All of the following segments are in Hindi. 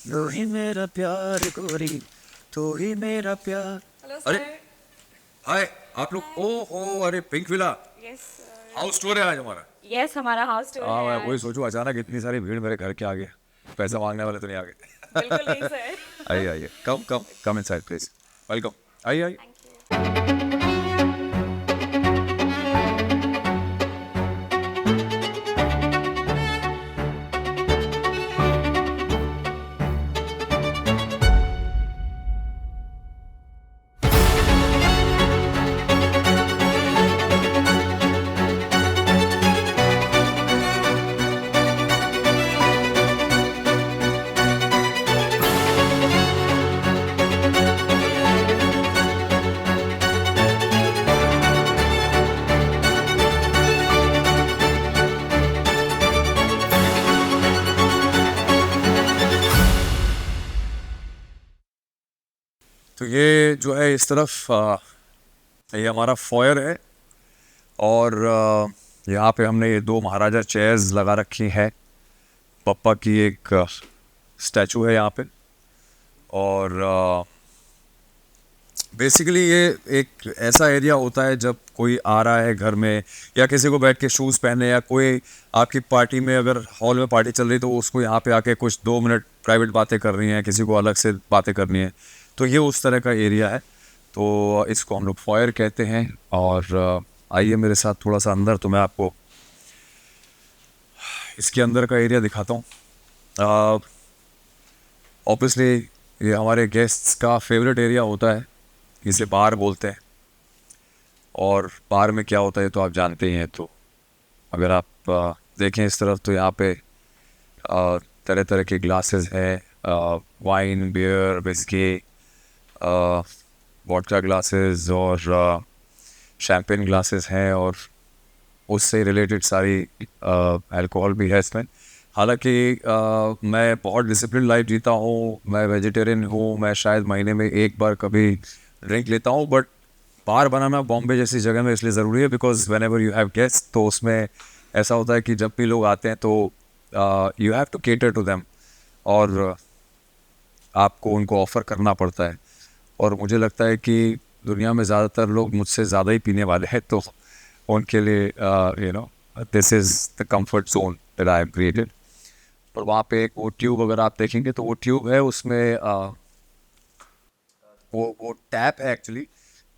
तू ही मेरा प्यार गोरी, तू ही मेरा प्यार। हेलो अरे सर। हाय, आप लोग, ओ हो, अरे pink villa yes sir. House tour है आज हमारा। यस, हमारा हाउस टूर हाँ, है मैं वही आज। सोचूं अचानक इतनी सारी भीड़ मेरे घर के आगे, पैसा मांगने वाले तो नहीं आ बिल्कुल नहीं गए। सर। आइए आइए, कम कम कम इनसाइड प्लीज, वेलकम, आइए आइए। Thank you. तो ये जो है इस तरफ ये हमारा फॉयर है, और यहाँ पे हमने ये दो महाराजा चेयर्स लगा रखी है। पप्पा की एक स्टैचू है यहाँ पे, और बेसिकली ये एक ऐसा एरिया होता है जब कोई आ रहा है घर में, या किसी को बैठ के शूज़ पहने, या कोई आपकी पार्टी में अगर हॉल में पार्टी चल रही तो उसको यहाँ पे आके कुछ 2 मिनट प्राइवेट बातें करनी है, किसी को अलग से बातें करनी है, तो ये उस तरह का एरिया है। तो इसको हम लोग फॉयर कहते हैं। और आइए मेरे साथ थोड़ा सा अंदर, तो मैं आपको इसके अंदर का एरिया दिखाता हूँ। ऑब्वियसली ये हमारे गेस्ट्स का फेवरेट एरिया होता है, इसे बार बोलते हैं। और बार में क्या होता है तो आप जानते ही हैं। तो अगर आप देखें इस तरफ, तो यहाँ पे तरह तरह के ग्लासेस हैं, wine, beer, whisky, vodka glasses और शैम्पेन ग्लासेस हैं, और उससे रिलेटेड सारी अल्कोहल भी है इसमें। हालांकि मैं बहुत डिसिप्लिन लाइफ जीता हूँ, मैं वेजिटेरियन हूँ, मैं शायद महीने में एक बार कभी ड्रिंक लेता हूँ, बट बार बनाना बॉम्बे जैसी जगह में इसलिए ज़रूरी है because when ever you have guest, तो उसमें ऐसा होता है कि जब भी लोग आते हैं तो you have to cater to them, और आपको उनको ऑफ़र करना पड़ता है। और मुझे लगता है कि दुनिया में ज़्यादातर लोग मुझसे ज़्यादा ही पीने वाले हैं, तो उनके लिए this is the comfort zone that I have created. और वहाँ पे एक वो ट्यूब अगर आप देखेंगे तो वो ट्यूब है, उसमें वो टैप है एक्चुअली।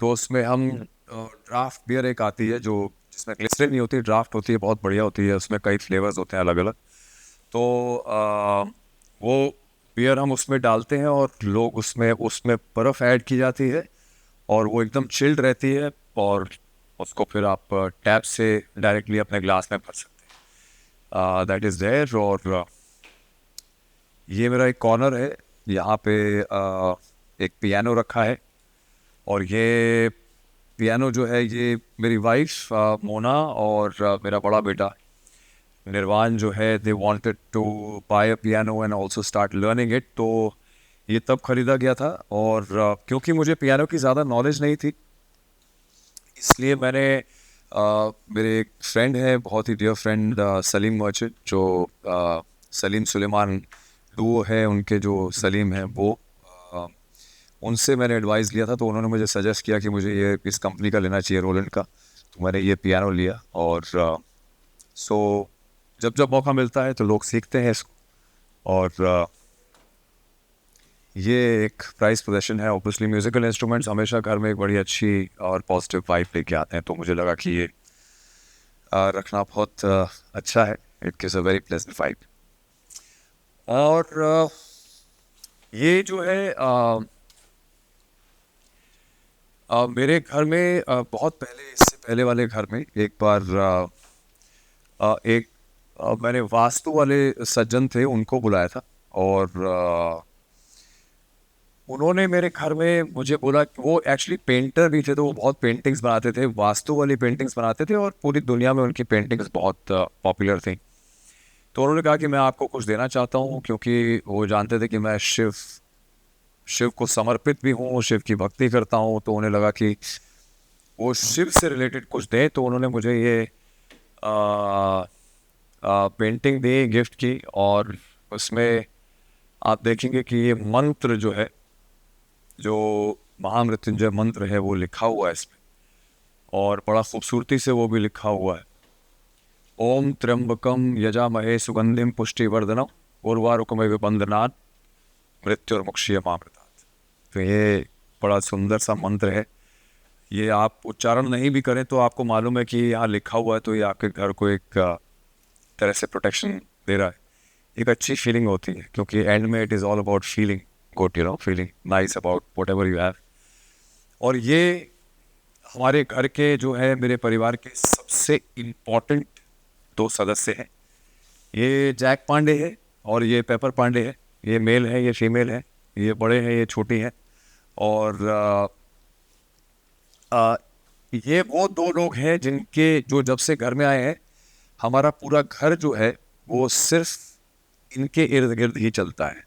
तो उसमें हम ड्राफ्ट बियर एक आती है जो जिसमें ग्लिसरीन नहीं होती, ड्राफ्ट होती है, बहुत बढ़िया होती है, उसमें कई फ्लेवर्स होते हैं अलग अलग। तो वो बियर हम उसमें डालते हैं, और लोग उसमें उसमें बर्फ़ ऐड की जाती है, और वो एकदम चिल्ड रहती है, और उसको फिर आप टैप से डायरेक्टली अपने ग्लास में भर सकते हैं। That is there. और ये मेरा एक कॉर्नर है, यहाँ पे एक पियानो रखा है, और ये पियानो जो है ये मेरी वाइफ मोना और मेरा बड़ा बेटा निर्वाण जो है, they wanted to buy a piano and also start learning it. तो ये तब खरीदा गया था, और क्योंकि मुझे पियानो की ज़्यादा नॉलेज नहीं थी, इसलिए मैंने मेरे एक फ्रेंड है, बहुत ही डियर फ्रेंड, सलीम मर्चेंट, जो सलीम सुलेमान डुओ है, उनके जो सलीम हैं वो, अ, उनसे मैंने एडवाइस लिया था। तो उन्होंने मुझे सजेस्ट किया कि मुझे ये इस कंपनी का लेना चाहिए, रोलैंड का। तो मैंने ये पियानो लिया, और सो जब जब मौका मिलता है तो लोग सीखते हैं इसको। और ये एक प्राइस पोजेशन है। ऑब्वियसली म्यूज़िकल इंस्ट्रूमेंट्स हमेशा घर में एक बड़ी अच्छी और पॉजिटिव वाइब लेके आते हैं, तो मुझे लगा कि ये रखना बहुत अच्छा है। It gives a very pleasant vibe. और ये जो है मेरे घर में बहुत पहले, इससे पहले वाले घर में एक बार एक मैंने वास्तु वाले सज्जन थे, उनको बुलाया था, और उन्होंने मेरे घर में मुझे बोला कि वो एक्चुअली पेंटर भी थे, तो वो बहुत पेंटिंग्स बनाते थे, वास्तु वाली पेंटिंग्स बनाते थे, और पूरी दुनिया में उनकी पेंटिंग्स बहुत पॉपुलर थी। तो उन्होंने कहा कि मैं आपको कुछ देना चाहता हूँ, क्योंकि वो जानते थे कि मैं शिव शिव को समर्पित भी हूँ, शिव की भक्ति करता हूँ। तो उन्हें लगा कि वो शिव से रिलेटेड कुछ दें, तो उन्होंने मुझे ये पेंटिंग दी गिफ्ट की, और उसमें आप देखेंगे कि ये मंत्र जो है, जो महामृत्युंजय मंत्र है, वो लिखा हुआ है इसमें, और बड़ा खूबसूरती से वो भी लिखा हुआ है। ओम त्र्यंबकम यजामहे सुगंधिम पुष्टिवर्धनम उर्वारुकमिव बंधनात् मृत्युर्मुक्षीयमामृतात्। तो ये बड़ा सुंदर सा मंत्र है। ये आप उच्चारण नहीं भी करें तो आपको मालूम है कि यहाँ लिखा हुआ है, तो ये आपके घर को एक तरह से प्रोटेक्शन दे रहा है। एक अच्छी फीलिंग होती है, क्योंकि एंड में it is all about feeling good, feeling nice about what ever you have. और ये हमारे घर के जो है, मेरे परिवार के सबसे इम्पोर्टेंट दो सदस्य हैं। ये जैक पांडे है और ये पेपर पांडे है। ये मेल है, ये फीमेल है, ये बड़े हैं, ये छोटी हैं। और ये वो दो लोग हैं जिनके जो जब से घर में आए हैं, हमारा पूरा घर जो है वो सिर्फ इनके इर्द गिर्द ही चलता है।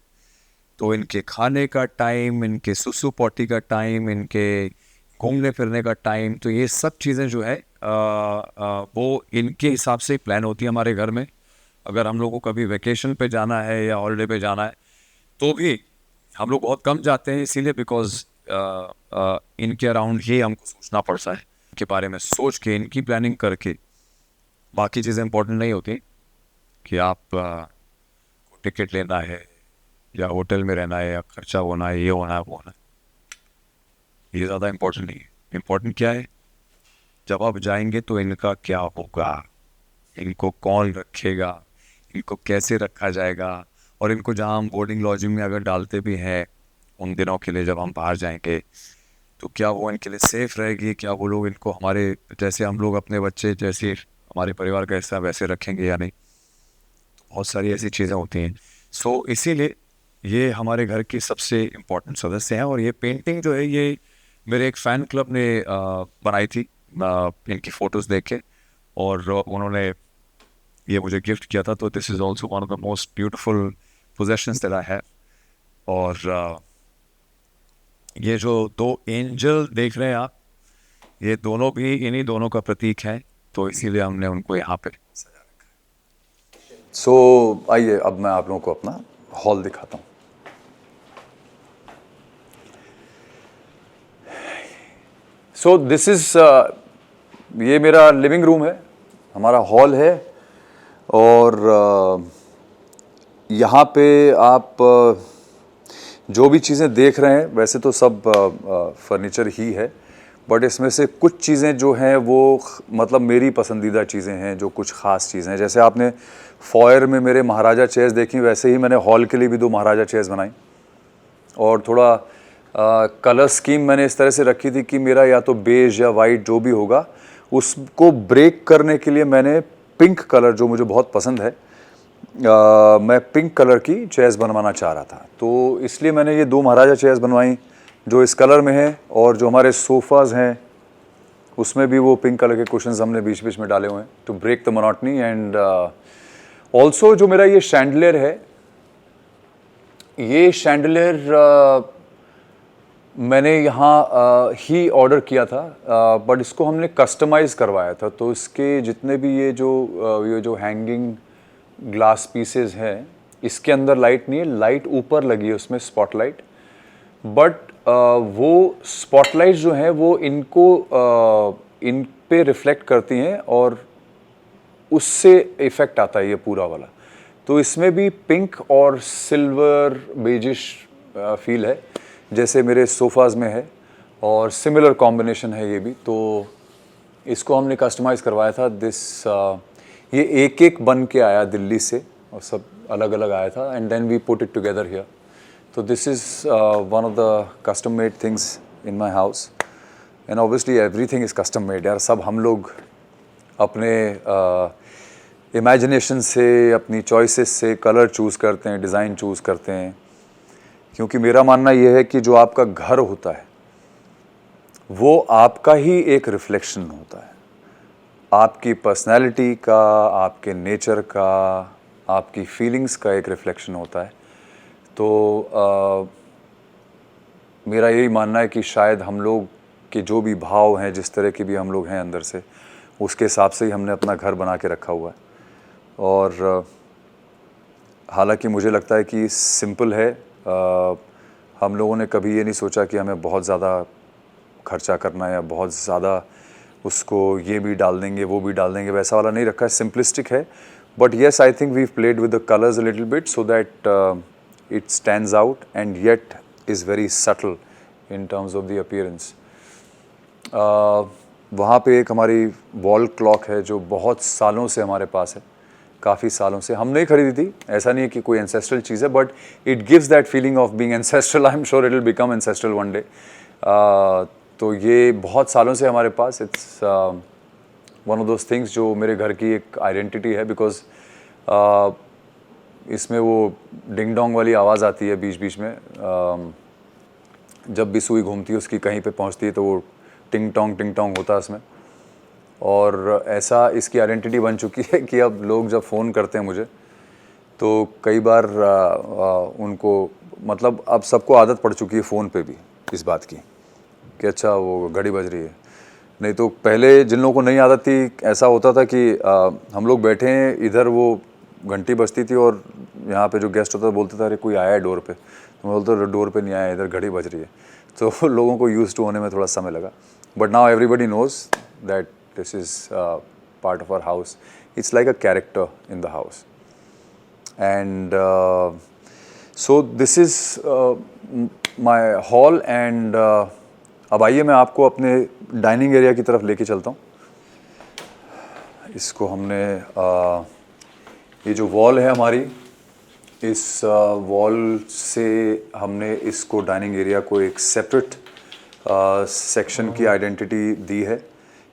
तो इनके खाने का टाइम, इनके सुसु पोटी का टाइम, इनके घूमने फिरने का टाइम, तो ये सब चीज़ें जो है वो इनके हिसाब से प्लान होती है हमारे घर में। अगर हम लोग को कभी वेकेशन पे जाना है या हॉलीडे पे जाना है तो भी हम लोग बहुत कम जाते हैं, इसीलिए बिकॉज इनके अराउंड ही हमको सोचना पड़ता है। इनके बारे में सोच के, इनकी प्लानिंग करके, बाकी चीज़ें इंपॉर्टेंट नहीं होती कि आप टिकट लेना है या होटल में रहना है या खर्चा होना है, ये होना है, वो होना है, ये ज़्यादा इम्पोर्टेंट नहीं है। इम्पोर्टेंट क्या है, जब आप जाएंगे तो इनका क्या होगा, इनको कौन रखेगा, इनको कैसे रखा जाएगा, और इनको जहाँ हम बोर्डिंग लॉजिंग में अगर डालते भी हैं उन दिनों के लिए जब हम बाहर जाएंगे, तो क्या वो इनके लिए सेफ़ रहेगी, क्या वो लोग इनको हमारे जैसे हम लोग अपने बच्चे जैसे हमारे परिवार का हिस्सा वैसे रखेंगे या नहीं। तो बहुत सारी ऐसी चीज़ें होती हैं। सो इसीलिए ये हमारे घर के सबसे इम्पोर्टेंट सदस्य हैं। और ये पेंटिंग जो है, ये मेरे एक फ़ैन क्लब ने बनाई थी इनकी फ़ोटोज़ देख के, और उन्होंने ये मुझे गिफ्ट किया था। तो this is also one of the most beautiful possessions that I have. और ये जो दो एंजल देख रहे हैं आप, ये दोनों भी इन्हीं दोनों का प्रतीक है, तो इसीलिए हमने उनको यहाँ पे सजा रखा है। सो आइए अब मैं आप लोगों को अपना हॉल दिखाता हूँ। सो दिस इज़ ये मेरा लिविंग रूम है, हमारा हॉल है। और यहाँ पे आप जो भी चीज़ें देख रहे हैं वैसे तो सब फर्नीचर ही है, बट इसमें से कुछ चीज़ें जो हैं वो मतलब मेरी पसंदीदा चीज़ें हैं, जो कुछ ख़ास चीज़ें हैं। जैसे आपने फॉयर में मेरे महाराजा चेयर्स देखी, वैसे ही मैंने हॉल के लिए भी दो महाराजा चेयर्स बनाई। और थोड़ा कलर स्कीम मैंने इस तरह से रखी थी कि मेरा या तो बेज या वाइट जो भी होगा, उसको ब्रेक करने के लिए मैंने पिंक कलर, जो मुझे बहुत पसंद है, मैं पिंक कलर की चेयर्स बनवाना चाह रहा था। तो इसलिए मैंने ये दो महाराजा चेयर्स बनवाई जो इस कलर में है। और जो हमारे सोफ़ाज़ हैं उसमें भी वो पिंक कलर के कुशन्स हमने बीच बीच में डाले हुए हैं to break the monotony. And also जो मेरा ये शैंडलियर है, ये शैंडलियर मैंने यहाँ ही ऑर्डर किया था, बट इसको हमने कस्टमाइज़ करवाया था। तो इसके जितने भी ये जो हैंगिंग ग्लास पीसेस हैं, इसके अंदर लाइट नहीं है, लाइट ऊपर लगी है उसमें स्पॉटलाइट। बट वो स्पॉटलाइट जो है वो इन पे रिफ्लेक्ट करती हैं और उससे इफ़ेक्ट आता है ये पूरा वाला। तो इसमें भी पिंक और सिल्वर बेजिश फील है, जैसे मेरे सोफ़ाज़ में है, और सिमिलर कॉम्बिनेशन है ये भी। तो इसको हमने कस्टमाइज़ करवाया था। ये एक एक बन के आया दिल्ली से, और सब अलग अलग आया था, and then we put it together here. तो this is one of the custom made things in my house. And obviously everything is custom made यार। सब हम लोग अपने इमेजिनेशन से, अपनी चॉइसेस से कलर चूज़ करते हैं, डिज़ाइन चूज़ करते हैं। क्योंकि मेरा मानना यह है कि जो आपका घर होता है वो आपका ही एक रिफ्लेक्शन होता है, आपकी पर्सनैलिटी का, आपके नेचर का, आपकी फीलिंग्स का एक रिफ्लेक्शन होता है। तो मेरा यही मानना है कि शायद हम लोग के जो भी भाव हैं, जिस तरह के भी हम लोग हैं अंदर से, उसके हिसाब से ही हमने अपना घर बना के रखा हुआ है। और हालांकि मुझे लगता है कि सिंपल है। हम लोगों ने कभी ये नहीं सोचा कि हमें बहुत ज़्यादा खर्चा करना है या बहुत ज़्यादा उसको ये भी डाल देंगे वो भी डाल देंगे, वैसा वाला नहीं रखा है, सिंपलिस्टिक है। But yes, I think we played with the colours a little bit so that it stands out and yet is very subtle in terms of the appearance. वहाँ पे एक हमारी वॉल क्लॉक है जो बहुत सालों से हमारे पास है, काफ़ी सालों से। हमने ही खरीदी थी, ऐसा नहीं है कि कोई एंसेस्ट्रल चीज़ है, but it gives that feeling of being ancestral. I am sure it will become ancestral one day. तो ये बहुत सालों से हमारे पास, it's one of those things जो मेरे घर की एक आइडेंटिटी है, बिकॉज इसमें वो डिंग डोंग वाली आवाज़ आती है बीच बीच में। जब भी सुई घूमती है उसकी कहीं पे पहुंचती है तो वो टिंग टोंग होता है उसमें। और ऐसा इसकी आइडेंटिटी बन चुकी है कि अब लोग जब फ़ोन करते हैं मुझे तो कई बार उनको, मतलब अब सबको आदत पड़ चुकी है फ़ोन पे भी इस बात की कि अच्छा वो घड़ी बज रही है। नहीं तो पहले जिन लोगों को नहीं आदत थी, ऐसा होता था कि हम लोग बैठे हैं इधर, वो घंटी बजती थी और यहाँ पे जो गेस्ट होता था बोलते थे अरे कोई आया है डोर पे, तो मैं बोलता डोर पे नहीं आया, इधर घड़ी बज रही है। तो लोगों को यूज़ टू होने में थोड़ा समय लगा, but now everybody knows that this is part of our house. It's like a character in the house and so this is my hall. And अब आइए मैं आपको अपने डाइनिंग एरिया की तरफ लेके चलता हूँ। इसको हमने ये जो वॉल है हमारी, इस वॉल से हमने इसको डाइनिंग एरिया को एक सेपरेट सेक्शन की आइडेंटिटी दी है,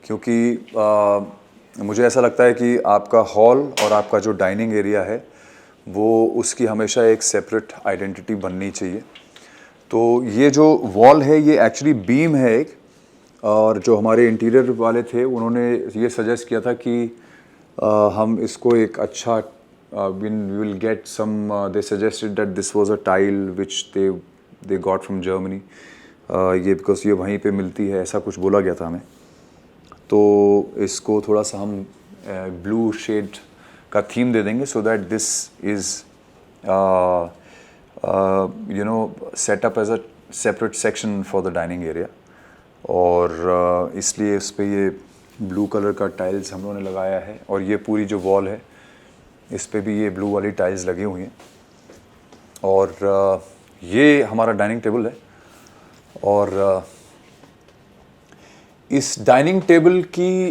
क्योंकि मुझे ऐसा लगता है कि आपका हॉल और आपका जो डाइनिंग एरिया है वो उसकी हमेशा एक सेपरेट आइडेंटिटी बननी चाहिए। तो ये जो वॉल है ये एक्चुअली बीम है एक, और जो हमारे इंटीरियर वाले थे उन्होंने ये सजेस्ट किया था कि हम इसको एक अच्छा we will get some they suggested that this was a tile which they got from Germany, ये बिकॉज ये वहीं पे मिलती है, ऐसा कुछ बोला गया था हमें। तो इसको थोड़ा सा हम ब्लू शेड का थीम दे देंगे so that this is you know set up as a separate section for the dining area. और इसलिए इस पे ये ब्लू कलर का टाइल्स हम लोगों ने लगाया है, और ये पूरी जो वॉल है इस पे भी ये ब्लू वाली टाइल्स लगी हुई हैं। और ये हमारा डाइनिंग टेबल है, और इस डाइनिंग टेबल की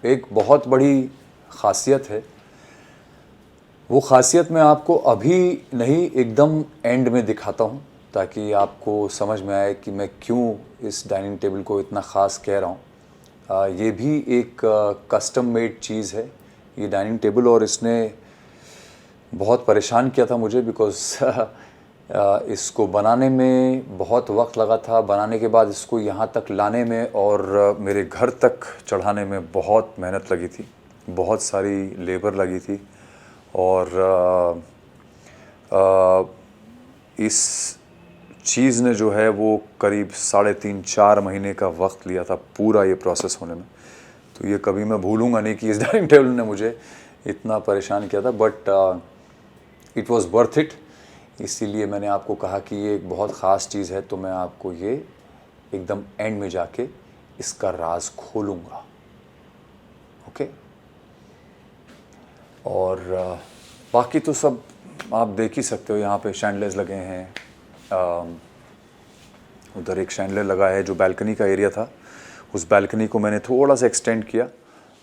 एक बहुत बड़ी ख़ासियत है। वो ख़ासियत मैं आपको अभी नहीं, एकदम एंड में दिखाता हूँ, ताकि आपको समझ में आए कि मैं क्यों इस डाइनिंग टेबल को इतना ख़ास कह रहा हूँ। ये भी एक कस्टम मेड चीज़ है ये डाइनिंग टेबल, और इसने बहुत परेशान किया था मुझे, बिकॉज़ इसको बनाने में बहुत वक्त लगा था। बनाने के बाद इसको यहाँ तक लाने में और मेरे घर तक चढ़ाने में बहुत मेहनत लगी थी, बहुत सारी लेबर लगी थी। और इस चीज़ ने जो है वो करीब 3.5-4 महीने का वक्त लिया था पूरा ये प्रोसेस होने में। तो ये कभी मैं भूलूंगा नहीं कि इस डाइनिंग टेबल ने मुझे इतना परेशान किया था, but it was worth it. इसीलिए मैंने आपको कहा कि ये एक बहुत ख़ास चीज़ है, तो मैं आपको ये एकदम एंड में जाके इसका राज खोलूँगा, ओके। और बाकी तो सब आप देख ही सकते हो, यहाँ पे शैंडलेस लगे हैं। उधर एक शैंडलर लगा है जो बालकनी का एरिया था, उस बालकनी को मैंने थोड़ा सा एक्सटेंड किया,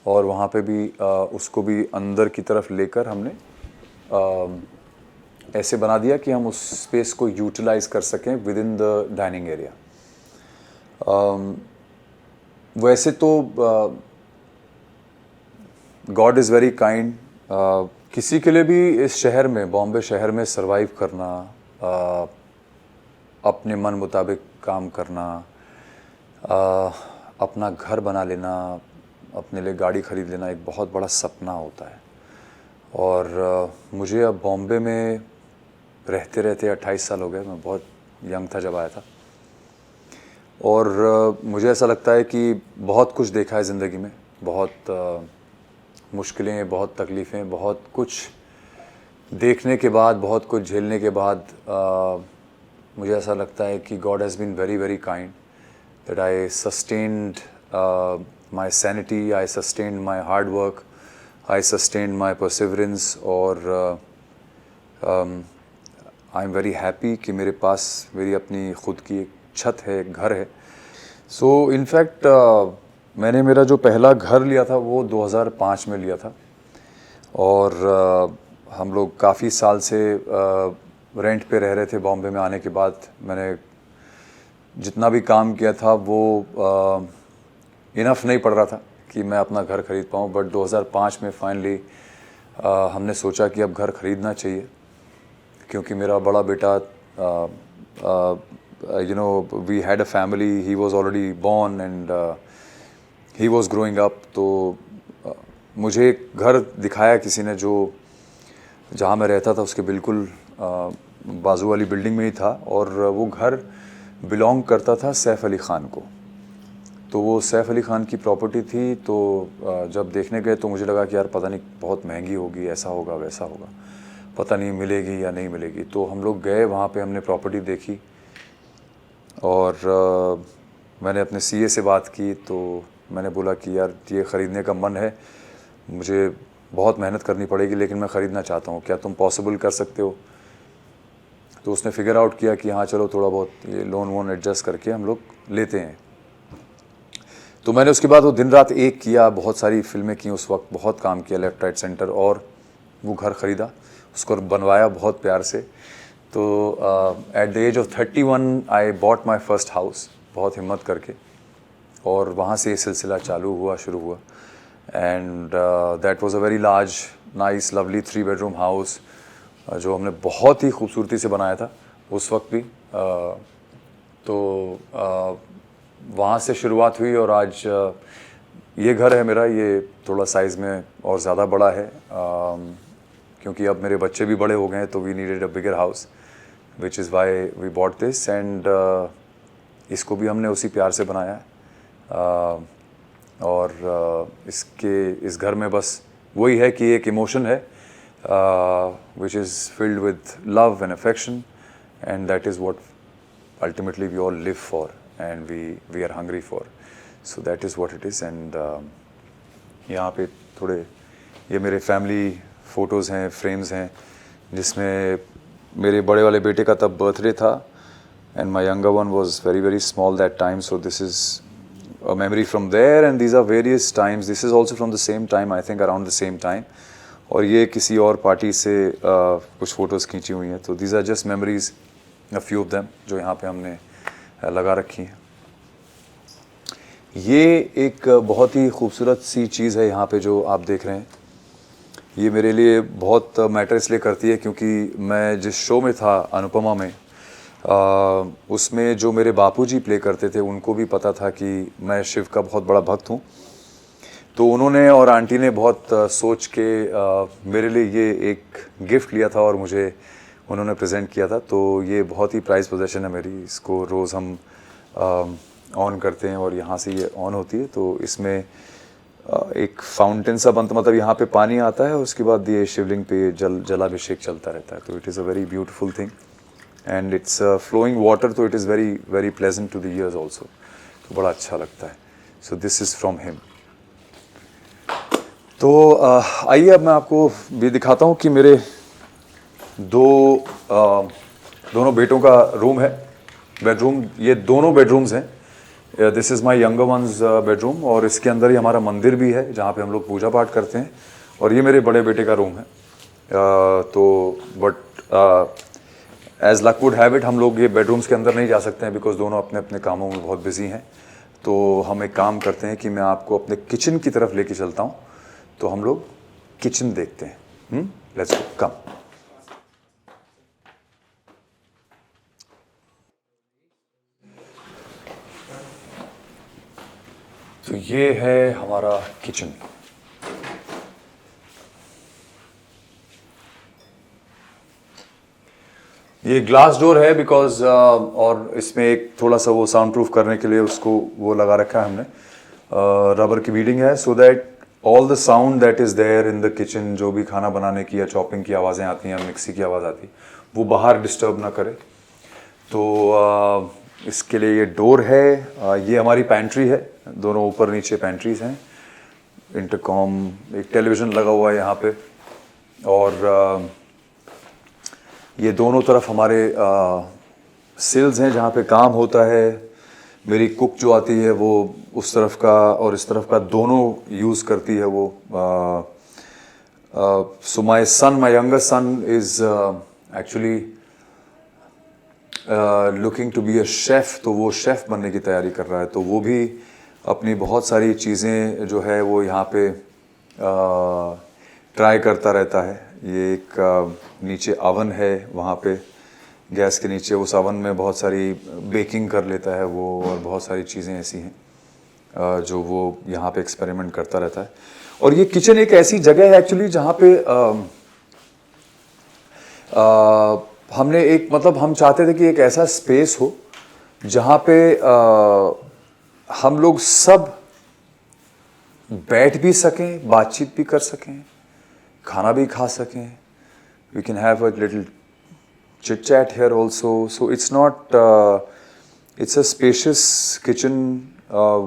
और वहाँ पे भी उसको भी अंदर की तरफ लेकर हमने ऐसे बना दिया कि हम उस स्पेस को यूटिलाइज कर सकें with in the dining area. वैसे तो गॉड इज़ वेरी काइंड। किसी के लिए भी इस शहर में, बॉम्बे शहर में सरवाइव करना, अपने मन मुताबिक काम करना, अपना घर बना लेना, अपने लिए गाड़ी ख़रीद लेना एक बहुत बड़ा सपना होता है। और मुझे अब बॉम्बे में रहते रहते 28 साल हो गए। मैं बहुत यंग था जब आया था, और मुझे ऐसा लगता है कि बहुत कुछ देखा है ज़िंदगी में, बहुत मुश्किलें, बहुत तकलीफ़ें, बहुत कुछ देखने के बाद, बहुत कुछ झेलने के बाद मुझे ऐसा लगता है कि God has been very very kind that I sustained my sanity, I sustained my hard work, I sustained my perseverance, और आई एम वेरी हैप्पी कि मेरे पास मेरी अपनी ख़ुद की एक छत है, एक घर है. सो इनफैक्ट मैंने मेरा जो पहला घर लिया था वो 2005 में लिया था, और हम लोग काफ़ी साल से रेंट पे रह रहे थे. बॉम्बे में आने के बाद मैंने जितना भी काम किया था वो इनफ नहीं पड़ रहा था कि मैं अपना घर ख़रीद पाऊँ. बट 2005 में फाइनली हमने सोचा कि अब घर ख़रीदना चाहिए, क्योंकि मेरा बड़ा बेटा you know, we had a family, he was already born and he was growing up. तो मुझे एक घर दिखाया किसी ने जो जहाँ मैं रहता था उसके बिल्कुल बाजू वाली बिल्डिंग में ही था, और वो घर बिलोंग करता था सैफ अली ख़ान को. तो वो सैफ अली ख़ान की प्रॉपर्टी थी. तो जब देखने गए तो मुझे लगा कि यार पता नहीं बहुत महंगी होगी, ऐसा होगा वैसा होगा, पता नहीं मिलेगी या नहीं मिलेगी. तो हम लोग गए वहाँ पे, हमने प्रॉपर्टी देखी, और मैंने अपने सीए से बात की. तो मैंने बोला कि यार ये ख़रीदने का मन है, मुझे बहुत मेहनत करनी पड़ेगी लेकिन मैं ख़रीदना चाहता हूँ, क्या तुम पॉसिबल कर सकते हो? तो उसने फिगर आउट किया कि हाँ चलो थोड़ा बहुत ये लोन वोन एडजस्ट करके हम लोग लेते हैं. तो मैंने उसके बाद वो दिन रात एक किया, बहुत सारी फिल्में की उस वक्त, बहुत काम किया लेफ़्ट राइट सेंटर, और वो घर ख़रीदा, उसको बनवाया बहुत प्यार से. तो at the age of 31 I bought my first house, बहुत हिम्मत करके, और वहाँ से ये सिलसिला चालू हुआ, शुरू हुआ. And that was a very large nice lovely 3 bedroom house, जो हमने बहुत ही खूबसूरती से बनाया था उस वक्त भी. तो वहाँ से शुरुआत हुई, और आज ये घर है मेरा. ये थोड़ा साइज़ में और ज़्यादा बड़ा है, क्योंकि अब मेरे बच्चे भी बड़े हो गए हैं, तो we needed a bigger house, which is why we bought this. And इसको भी हमने उसी प्यार से बनाया है. और इस घर में बस वही है कि एक इमोशन है, which is filled with love and affection, and that is what ultimately we all live for and we are hungry for. So that is what it is. And यहाँ पे थोड़े ये मेरे फैमिली फ़ोटोज़ हैं, फ्रेम्स हैं, जिसमें मेरे बड़े वाले बेटे का तब बर्थडे था, and my younger one was very very small that time. So this is a memory from there, and these are various times. This is also from the same time, I think around the same time. और ये किसी और पार्टी से कुछ फ़ोटोज़ खींची हुई हैं. तो these are just memories, a few of them, जो यहाँ पे हमने लगा रखी हैं. ये एक बहुत ही खूबसूरत सी चीज़ है यहाँ पे जो आप देख रहे हैं. ये मेरे लिए बहुत मैटर इसलिए करती है क्योंकि मैं जिस शो में था अनुपमा में, उसमें जो मेरे बापूजी प्ले करते थे, उनको भी पता था कि मैं शिव का बहुत बड़ा भक्त हूँ. तो उन्होंने और आंटी ने बहुत सोच के मेरे लिए ये एक गिफ्ट लिया था, और मुझे उन्होंने प्रेजेंट किया था. तो ये बहुत ही प्राइज पोजेशन है मेरी. इसको रोज़ हम ऑन करते हैं, और यहाँ से ये ऑन होती है. तो इसमें एक फाउंटेन सा बनता, मतलब यहाँ पे पानी आता है, उसके बाद ये शिवलिंग पे जलाभिषेक चलता रहता है. तो it is a very beautiful thing, and it's flowing water, तो it is very very pleasant to the ears also. तो बड़ा अच्छा लगता है. So this is from him. तो आइए अब मैं आपको भी दिखाता हूँ कि मेरे दोनों बेटों का रूम है, बेडरूम. ये दोनों बेडरूम्स हैं. This is my younger once bedroom, और इसके अंदर ही हमारा मंदिर भी है जहाँ पे हम लोग पूजा पाठ करते हैं. और ये मेरे बड़े बेटे का रूम है. तो but as luck would have it, हम लोग ये बेडरूम्स के अंदर नहीं जा सकते हैं, बिकॉज दोनों अपने अपने कामों में बहुत बिजी हैं. तो हम एक काम करते हैं कि मैं आपको अपने किचन की तरफ लेके चलता हूँ. तो हम लोग किचन देखते हैं. लेट्स गो, कम. तो ये है हमारा किचन. ये ग्लास डोर है बिकॉज और इसमें एक थोड़ा सा वो साउंड प्रूफ करने के लिए उसको वो लगा रखा है हमने, रबर की बीडिंग है, so that all the sound that is there in the kitchen, जो भी खाना बनाने की या चॉपिंग की आवाज़ें आती हैं या मिक्सी की आवाज़ आती है, वो बाहर डिस्टर्ब ना करे। तो इसके लिए ये डोर है। ये हमारी पैंट्री है, दोनों ऊपर नीचे पैंट्रीज हैं। इंटरकॉम, एक टेलीविज़न लगा हुआ है यहाँ पे, और ये दोनों तरफ हमारे सिल्स हैं जहाँ पे काम होता है। मेरी कुक जो आती है वो उस तरफ का और इस तरफ का दोनों यूज़ करती है वो। So my son, my younger son is actually looking to be a chef, तो वो शेफ़ बनने की तैयारी कर रहा है। तो वो भी अपनी बहुत सारी चीज़ें जो है वो यहाँ पे ट्राई करता रहता है। ये एक नीचे अवन है वहाँ पे गैस के नीचे, उस अवन में बहुत सारी बेकिंग कर लेता है वो, और बहुत सारी चीज़ें ऐसी हैं जो वो यहाँ पे एक्सपेरिमेंट करता रहता है। और ये किचन एक ऐसी जगह है एक्चुअली जहाँ पे हमने एक मतलब हम चाहते थे कि एक ऐसा स्पेस हो जहाँ पे हम लोग सब बैठ भी सकें, बातचीत भी कर सकें, खाना भी खा सकें। We can have a little chit chat here also. So it's not, it's a spacious kitchen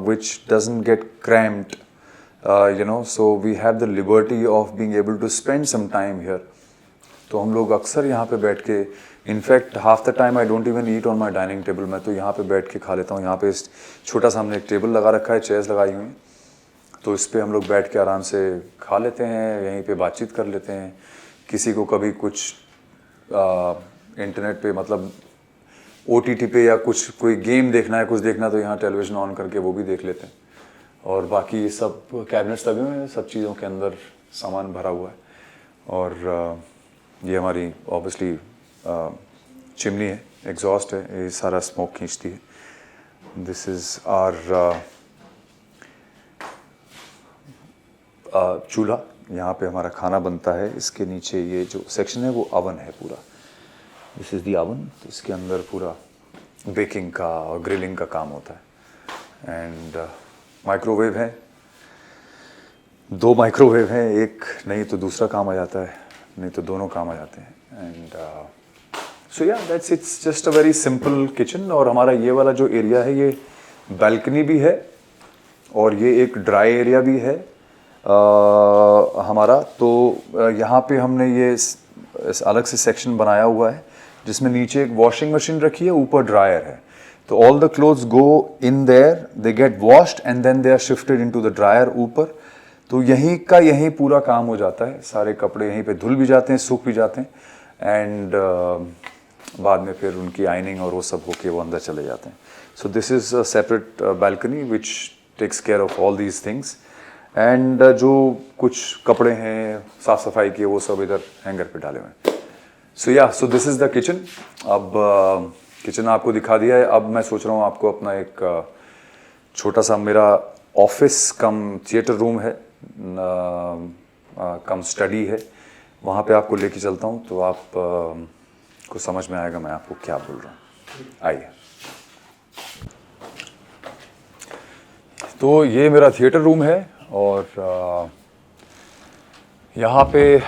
which doesn't get cramped, so we have the liberty of being able to spend some time here. तो हम लोग अक्सर यहाँ पे बैठ के, in fact half the time I don't even eat on my dining table, मैं तो यहाँ पे बैठ के खा लेता हूँ। यहाँ पे छोटा सा हमने एक टेबल लगा रखा है, चेयर्स लगाई हुई हैं, तो इस पर हम लोग बैठ के आराम से खा लेते हैं, यहीं पे बातचीत कर लेते हैं। किसी को कभी कुछ इंटरनेट पे मतलब OTT पे या कुछ कोई गेम देखना है, कुछ देखना, तो यहाँ टेलीविज़न ऑन करके वो भी देख लेते हैं। और बाकी ये सब कैबिनेट्स लगे हुए हैं, सब चीज़ों के अंदर सामान भरा हुआ है। और ये हमारी ऑब्वियसली चिमनी है, एग्जॉस्ट है, ये सारा स्मोक खींचती है। दिस इज़ आवर चूल्हा, यहाँ पे हमारा खाना बनता है। इसके नीचे ये जो सेक्शन है वो अवन है पूरा, दिस इज़ दी अवन। तो इसके अंदर पूरा बेकिंग का और ग्रिलिंग का काम होता है। एंड माइक्रोवेव है, 2 माइक्रोवेव हैं, एक नहीं तो दूसरा काम आ जाता है, नहीं तो दोनों काम आ जाते हैं। एंड सो या that's, it's just a very simple kitchen. और हमारा ये वाला जो एरिया है ये बालकनी भी है और ये एक ड्राई एरिया भी है हमारा। तो यहाँ पे हमने ये अलग से सेक्शन बनाया हुआ है जिसमें नीचे एक वॉशिंग मशीन रखी है, ऊपर ड्रायर है। तो all the clothes go in there, they get washed and then they are shifted into the dryer ऊपर। तो यहीं का यहीं पूरा काम हो जाता है, सारे कपड़े यहीं पे धुल भी जाते हैं, सूख भी जाते हैं। एंड बाद में फिर उनकी आयनिंग और वो सब होके वो अंदर चले जाते हैं। So this is a separate balcony which takes care of all these things. And जो कुछ कपड़े हैं साफ़ सफाई के, वो सब इधर हैंगर पे डाले हुए हैं। So this is the kitchen. अब किचन आपको दिखा दिया है। अब मैं सोच रहा हूँ आपको अपना एक छोटा सा, मेरा ऑफिस कम थिएटर रूम है, कम स्टडी है, वहाँ पे आपको लेके चलता हूँ, तो आप को समझ में आएगा मैं आपको क्या बोल रहा हूँ। आइए। तो ये मेरा थिएटर रूम है और यहाँ पे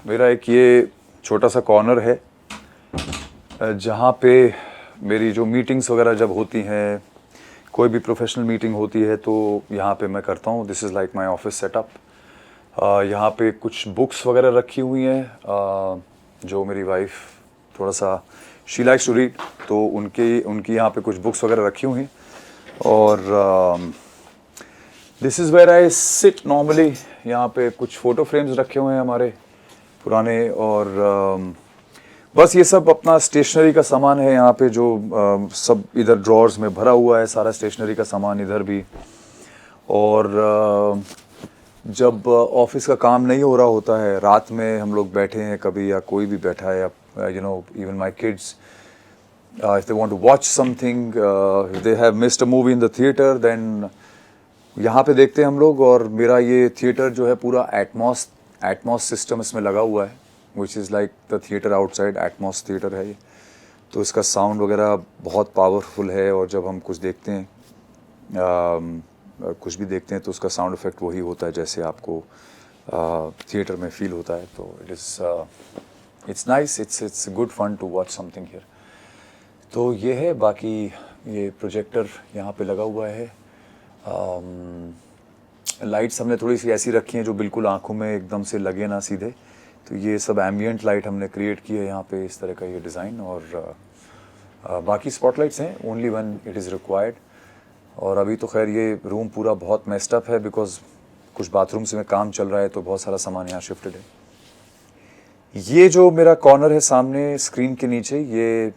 मेरा एक ये छोटा सा कॉर्नर है जहाँ पे मेरी जो मीटिंग्स वगैरह जब होती हैं, कोई भी प्रोफेशनल मीटिंग होती है, तो यहाँ पे मैं करता हूँ। This is like my office setup. यहाँ पे कुछ बुक्स वगैरह रखी हुई हैं जो मेरी वाइफ थोड़ा सा शी लाइक्स टू रीड, तो उनकी यहाँ पे कुछ बुक्स वगैरह रखी हुई हैं। और this is where I sit normally. यहाँ पे कुछ फ़ोटो फ्रेम्स रखे हुए हैं हमारे पुराने, और बस ये सब अपना स्टेशनरी का सामान है यहाँ पे, जो सब इधर ड्रॉर्स में भरा हुआ है, सारा स्टेशनरी का सामान इधर भी। और जब ऑफिस का काम नहीं हो रहा होता है, रात में हम लोग बैठे हैं कभी, या कोई भी बैठा है, या even my kids, if they want to watch something, if they have missed a movie in the theater, then यहाँ पे देखते हैं हम लोग। और मेरा ये थिएटर जो है पूरा एटमॉस सिस्टम इसमें लगा हुआ है, which is like the theatre outside. Atmos theatre है ये, तो इसका साउंड वगैरह बहुत पावरफुल है। और जब हम कुछ देखते हैं कुछ भी देखते हैं तो उसका साउंड इफेक्ट वही होता है जैसे आपको थिएटर में फील होता है। तो it's nice, it's good fun to watch something here. तो ये है, बाकी ये प्रोजेक्टर यहाँ पे लगा हुआ है। लाइट्स हमने थोड़ी सी ऐसी रखी हैं जो बिल्कुल आंखों में एकदम से लगे ना सीधे। तो ये सब एम्बियंट लाइट हमने क्रिएट की है यहाँ पे, इस तरह का ये डिज़ाइन। और बाकी स्पॉटलाइट्स हैं only when it is required. और अभी तो खैर ये रूम पूरा बहुत मेस्ड अप है बिकॉज कुछ बाथरूम्स में काम चल रहा है, तो बहुत सारा सामान यहाँ शिफ्टेड है। ये जो मेरा कॉर्नर है सामने स्क्रीन के नीचे, ये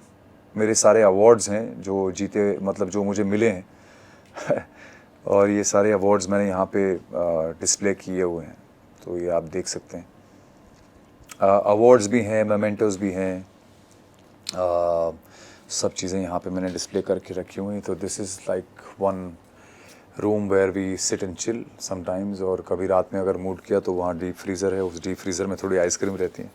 मेरे सारे अवार्ड्स हैं जो जीते, मतलब जो मुझे मिले हैं और ये सारे अवार्ड्स मैंने यहाँ पे डिस्प्ले किए हुए हैं, तो ये आप देख सकते हैं। अवार्ड्स भी हैं, मेमेंटोज भी हैं, सब चीज़ें यहाँ पे मैंने डिस्प्ले करके रखी हुई। तो this is like one room where we sit and chill sometimes. और कभी रात में अगर मूड किया तो वहाँ डीप फ्रीज़र है, उस डीप फ्रीज़र में थोड़ी आइसक्रीम रहती हैं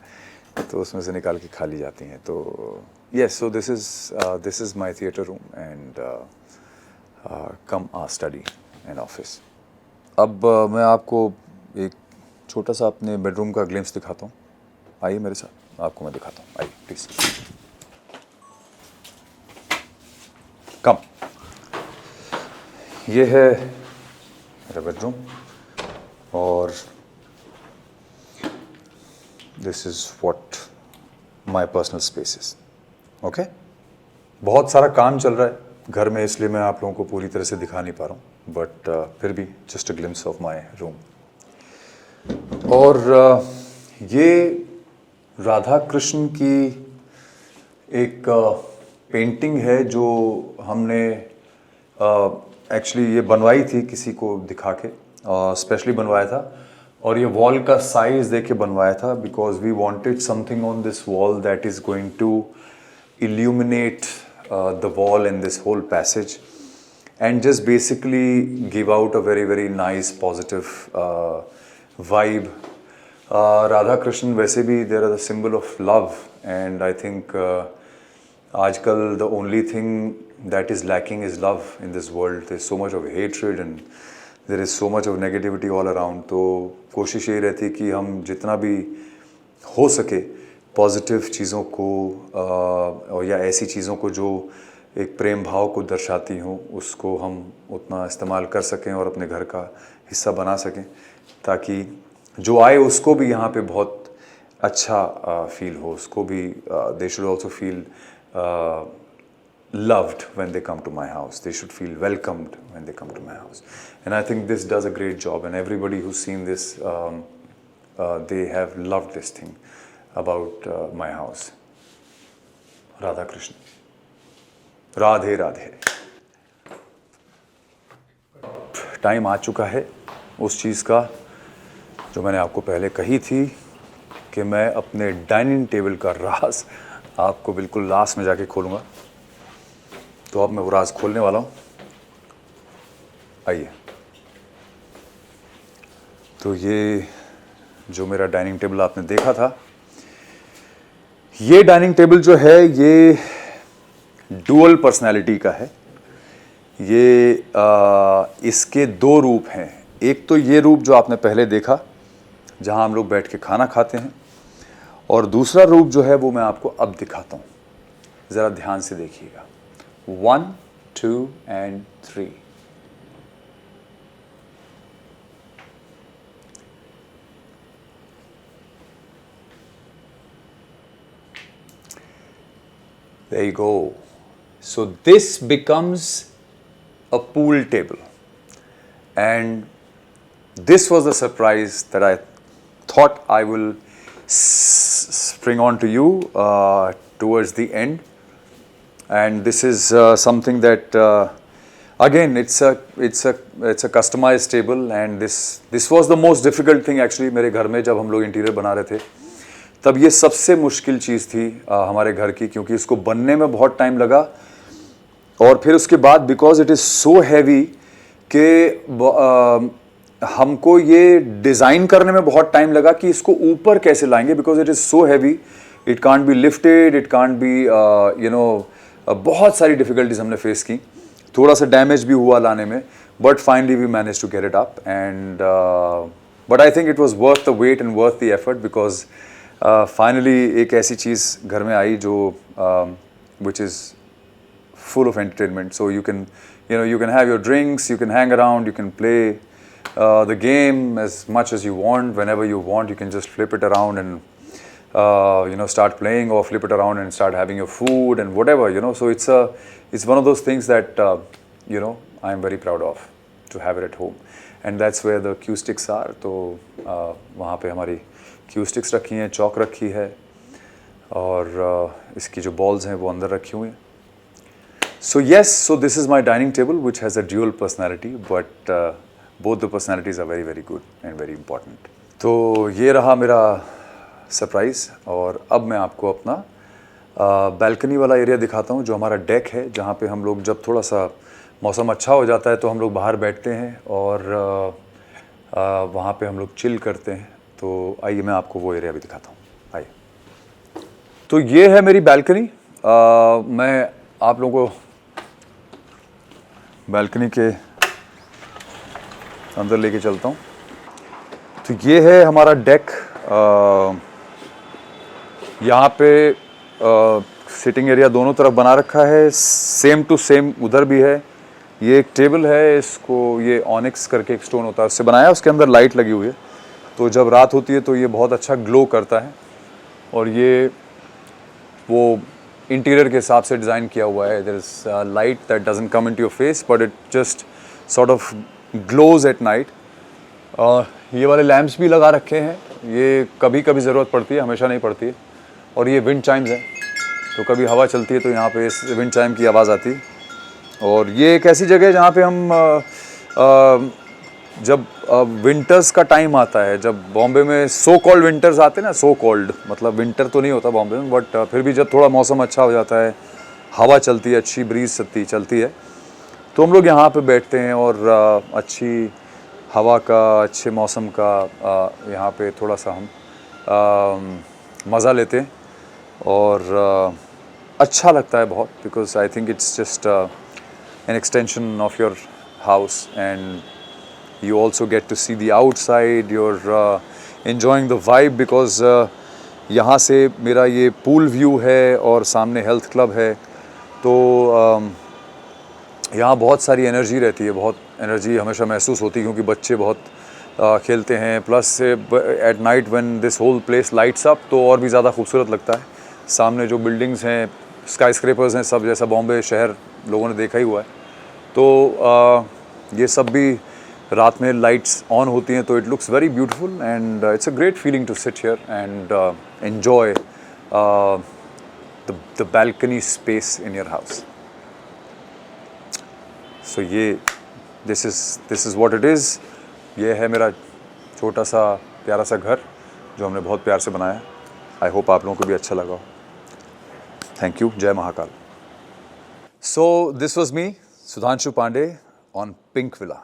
तो उसमें से निकाल के खा ली जाती हैं। तो yes, so this is my theatre room and cum a study and office. अब मैं आपको एक छोटा सा अपने बेडरूम का ग्लिम्स दिखाता हूँ। आइए मेरे साथ, आपको मैं दिखाता हूँ, आइए प्लीज़ कम। ये है मेरा बेडरूम और this is what my personal space is. Okay, बहुत सारा काम चल रहा है घर में, इसलिए मैं आप लोगों को पूरी तरह से दिखा नहीं पा रहा हूँ, बट फिर भी just a glimpse of my room. और ये राधा कृष्ण की एक पेंटिंग है जो हमने एक्चुअली ये बनवाई थी किसी को दिखा के, स्पेशली बनवाया था। और ये वॉल का साइज देख के बनवाया था because we wanted something on this wall that is going to illuminate the wall in this whole passage and just basically give out a very very nice positive vibe. Radha Krishnan वैसे भी they are the symbol of love and I think आजकल the only thing that is lacking is love in this world. There's so much of hatred and there is so much of negativity all around. तो कोशिश यही रहती है कि हम जितना भी हो सके पॉजिटिव चीज़ों को और या ऐसी चीज़ों को जो एक प्रेम भाव को दर्शाती हों उसको हम उतना इस्तेमाल कर सकें और अपने घर का हिस्सा बना सकें, ताकि जो आए उसको भी यहाँ पे बहुत अच्छा फील हो, उसको भी they should also feel loved when they come to my house. They should feel welcomed when they come to my house. And I think this does a great job, and everybody who's seen this, they have loved this thing about my house. Radha Krishna. Radhe Radhe. Time आ चुका है उस चीज़ का जो मैंने आपको पहले कही थी कि मैं अपने डाइनिंग टेबल का राज आपको बिल्कुल लास्ट में जाके खोलूँगा। तो अब मैं वो राज खोलने वाला हूँ, आइए। तो ये जो मेरा डाइनिंग टेबल आपने देखा था, ये डाइनिंग टेबल जो है ये डुअल पर्सनैलिटी का है। ये इसके दो रूप हैं। एक तो ये रूप जो आपने पहले देखा जहाँ हम लोग बैठ के खाना खाते हैं, और दूसरा रूप जो है वो मैं आपको अब दिखाता हूँ। ज़रा ध्यान से देखिएगा। 1 2 and 3। There you go. So this becomes a pool table, and this was the surprise that I thought I will spring on to you towards the end. And this is something that again it's a customized table, and this was the most difficult thing actually। मेरे घर में जब हम लोग इंटीरियर बना रहे थे तब ये सबसे मुश्किल चीज़ थी हमारे घर की, क्योंकि इसको बनने में बहुत टाइम लगा। और फिर उसके बाद because it is so heavy कि हमको ये डिज़ाइन करने में बहुत टाइम लगा कि इसको ऊपर कैसे लाएंगे, because it is so heavy, it can't be lifted, it can't be बहुत सारी डिफ़िकल्टीज हमने फेस की। थोड़ा सा डैमेज भी हुआ लाने में, but finally we managed to get it up, and but I think it was worth the wait and worth the effort, because finally एक ऐसी चीज़ घर में आई जो which is full of entertainment. So you can, you can have your drinks, you can hang around, you can play the game as much as you want, whenever you want. You can just flip it around and start playing, or flip it around and start having your food and whatever. So it's one of those things that I am very proud of to have it at home, and that's where the cue sticks are. तो वहाँ पे हमारी cue sticks रखी हैं, chalk रखी है, और इसकी जो balls हैं वो अंदर रखी हुई हैं. So yes, so this is my dining table, which has a dual personality, but both the personalities are very very good and very important. तो ये रहा मेरा सरप्राइज़, और अब मैं आपको अपना बैल्कनी वाला एरिया दिखाता हूँ, जो हमारा डेक है, जहाँ पे हम लोग जब थोड़ा सा मौसम अच्छा हो जाता है तो हम लोग बाहर बैठते हैं और वहाँ पे हम लोग चिल करते हैं. तो आइए मैं आपको वो एरिया भी दिखाता हूँ. आइए. तो ये है मेरी बैल्कनी. मैं आप लोगों को बैल्कनी के अंदर लेके चलता हूँ. तो ये है हमारा डेक. यहाँ पे सिटिंग एरिया दोनों तरफ बना रखा है, सेम टू सेम उधर भी है. ये एक टेबल है, इसको ये ऑनिक्स करके एक स्टोन होता है उससे बनाया है, उसके अंदर लाइट लगी हुई है, तो जब रात होती है तो ये बहुत अच्छा ग्लो करता है. और ये वो इंटीरियर के हिसाब से डिज़ाइन किया हुआ है. There is light that doesn't come into your face, but it just sort of glows at night. ये वाले लैम्प्स भी लगा रखे हैं, ये कभी कभी ज़रूरत पड़ती है, हमेशा नहीं पड़ती है. और ये विंड चाइम्स हैं, तो कभी हवा चलती है तो यहाँ पे इस विंड चाइम की आवाज़ आती है. और ये एक ऐसी जगह है जहाँ पे हम जब विंटर्स का टाइम आता है, जब बॉम्बे में सो कॉल्ड विंटर्स आते हैं ना, सो कॉल्ड मतलब विंटर तो नहीं होता बॉम्बे में, बट फिर भी जब थोड़ा मौसम अच्छा हो जाता है, हवा चलती है, अच्छी ब्रीज चलती है, तो हम लोग यहाँ पे बैठते हैं और अच्छी हवा का, अच्छे मौसम का यहाँ पे थोड़ा सा हम मज़ा लेते हैं. और अच्छा लगता है बहुत, because I think it's just an extension of your house, and you also get to see the outside. You're enjoying the vibe, because यहाँ से मेरा ये pool view है और सामने health club है, तो यहाँ बहुत सारी एनर्जी रहती है, बहुत एनर्जी हमेशा महसूस होती है, क्योंकि बच्चे बहुत खेलते हैं. Plus at night when this whole place lights up, तो और भी ज़्यादा खूबसूरत लगता है. सामने जो बिल्डिंग्स हैं, स्काई स्क्रेपर्स हैं, सब जैसा बॉम्बे शहर लोगों ने देखा ही हुआ है. तो ये सब भी रात में लाइट्स ऑन होती हैं, तो it looks very beautiful, and it's a great feeling to sit here and enjoy the balcony space in your house. So ये this is what it is. ये है मेरा छोटा सा प्यारा सा घर, जो हमने बहुत प्यार से बनाया. आई होप आप लोगों को भी अच्छा लगा हो. Thank you. जय Mahakal. So this was me, Sudhanshu Pandey, on Pink Villa.